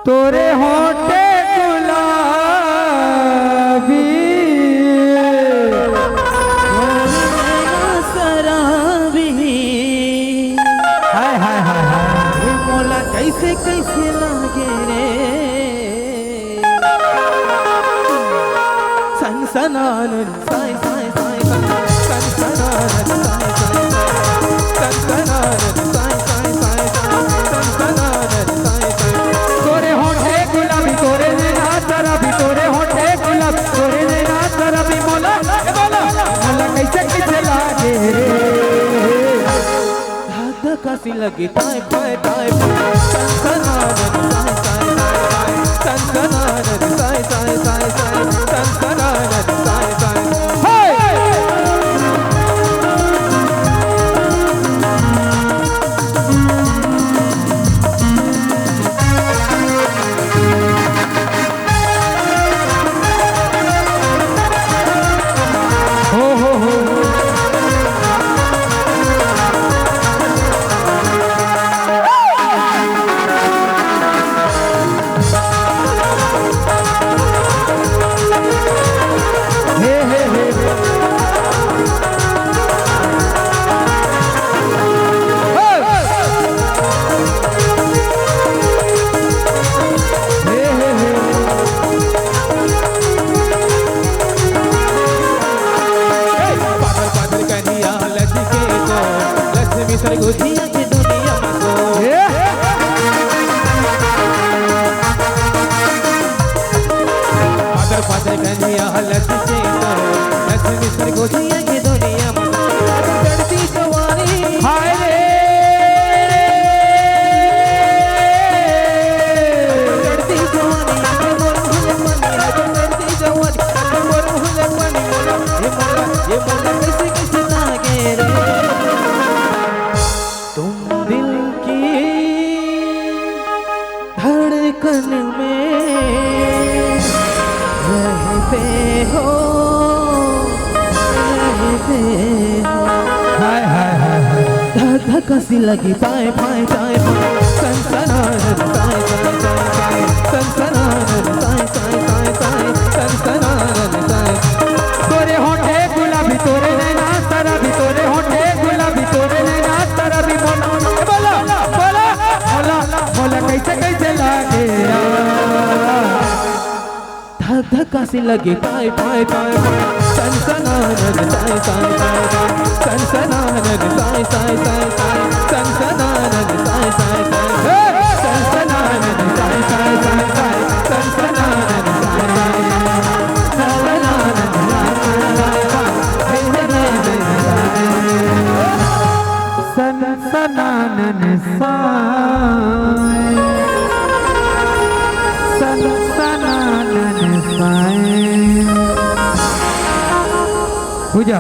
तोरे होठे गुलाबी शराबी। हाय हाय हाय हाय मोला कैसे कैसे लागे रे सनसनान साय साय साय सनसनान साय साय सनसनान साय साय साय सनसनान साय साय। तोरे होठे गुलाबी तोरे नैना शराबी तोरे होठे गुलाबी तोरे नैना शराबी मोला मोला कैसे कैसे लागे रे धक धकासी लगी ताय पाय सनसनान साय साय साय सनसनान साय साय साय सनसनान साय साय। सरगुजिया की दुनिया में तो अगर फादर कन्या लक्ष्मी से तो लक्ष्मी सरगुजिया की दुनिया में चढ़ती जवानी हाय रे चढ़ती जवानी मोर हुले पानी चढ़ती जवानी मोर हुले पानी ये मोला कैसे कैसे लागे रे तुम दिल की धड़कन में रहते हो हाय हाय हाय धक धकासी लगी पाए पाए चाय सनसनान साय साय साय साय सनसनान साय साय साय साय सनसनान साय। तोरे होठे गुलाबी तोरे नैना शराबी तोरे होठे गुलाबी तोरे नैना शराबी मोला बोला बोला मोला मोला कैसे कैसे लागे धक धकासी लगी पाए पाए पाए सनसनान साय साय साय साय सनसनान साय साय साय साय सनसनान साय साय साय सनसनान साय साय साय साय सनसनान साय साय सनसनानन साय सनसनानन साय पूजा